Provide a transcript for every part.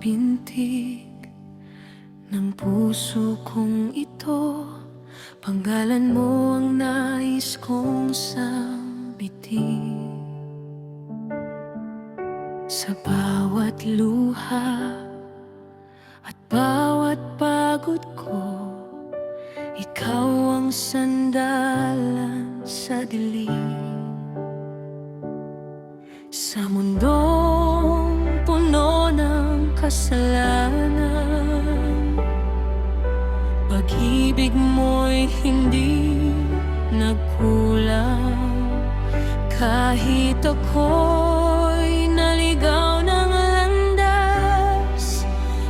pintig ng puso kong ito. Pangalan mo ang nais kong sambitin. Sa bawat luha at bawat pagod ko, ikaw ang sandalan sa dilim. Sa mundong puno ng kasalanan, pag-ibig mo'y hindi nagkulang. Kahit ako'y naligaw ng landas,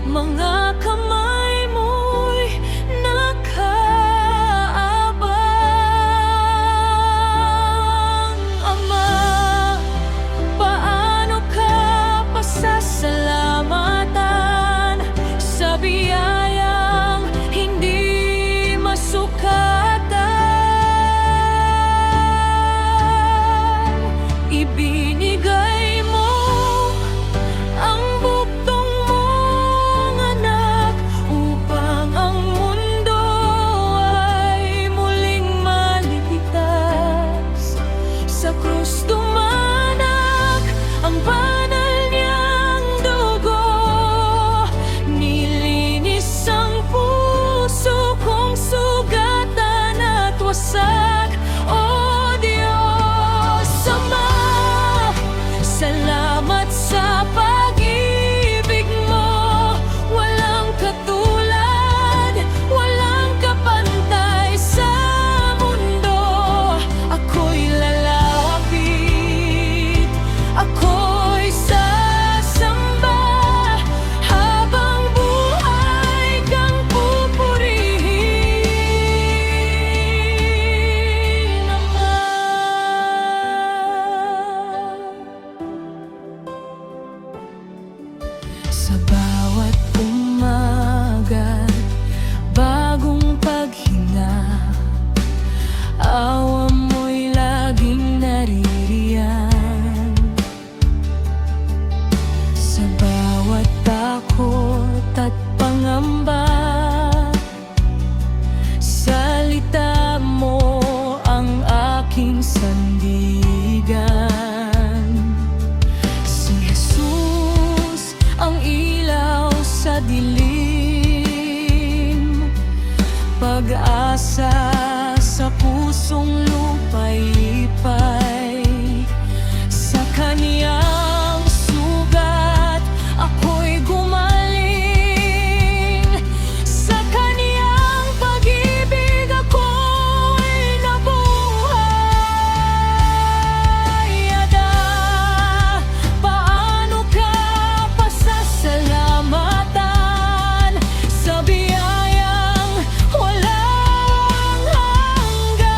mga kamay mo'y nakaabang. Ama, paano ka pasasalamatan sa biyayang hindi masukatan? Ibinigay mo ang buktong mong anak upang ang mundo ay muling maligtas. Sa krus dumanak ang banal niyang dugo, nilinis ang puso kong sugatan at wasak. O Diyos Ama, salamat sa pag-ibig mo. Walang katulad, walang kapantay sa mundo. Ako'y lalapit, ako'y sasamba, habang buhay kang pupurihin, Ama. Sa bawat umaga, bagong paghinga, awa mo'y laging naririyan. Sa bawat takot at pangamba, salita mo ang aking sandigan. Si Jesus ang ilaw sa dilim, pag-asa sa pusong lupay-lipay. Sa kaniyang sugat ako'y gumaling, sa kaniyang pag-ibig ako'y nabuhay. Ada, paano ka pasasalamatan sa biyayang walang hanggan?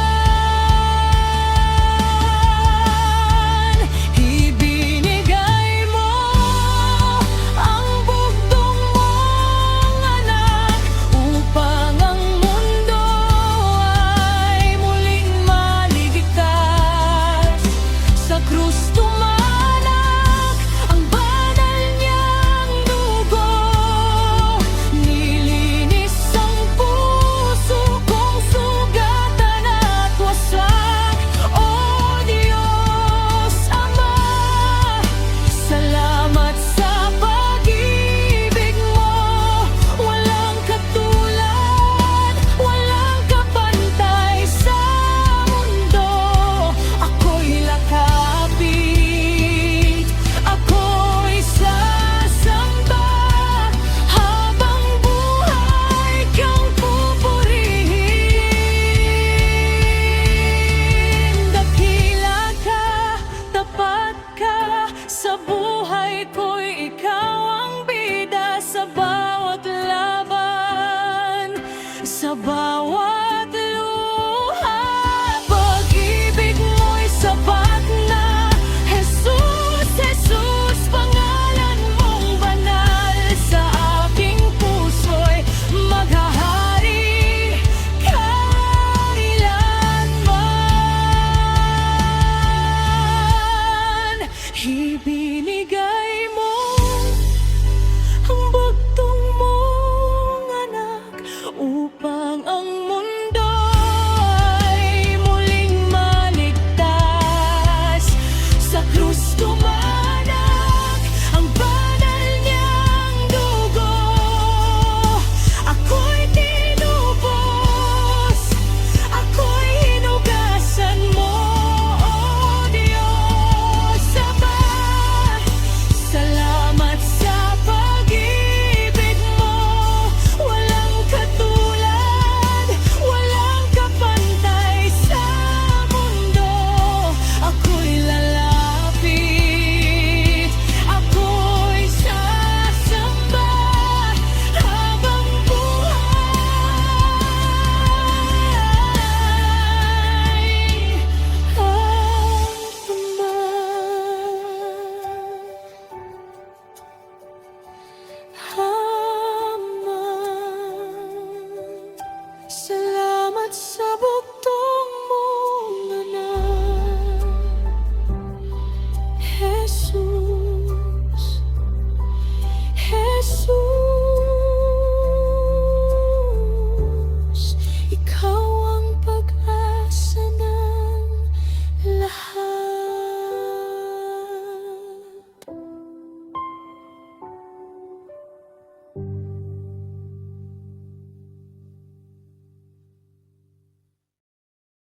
Jesus.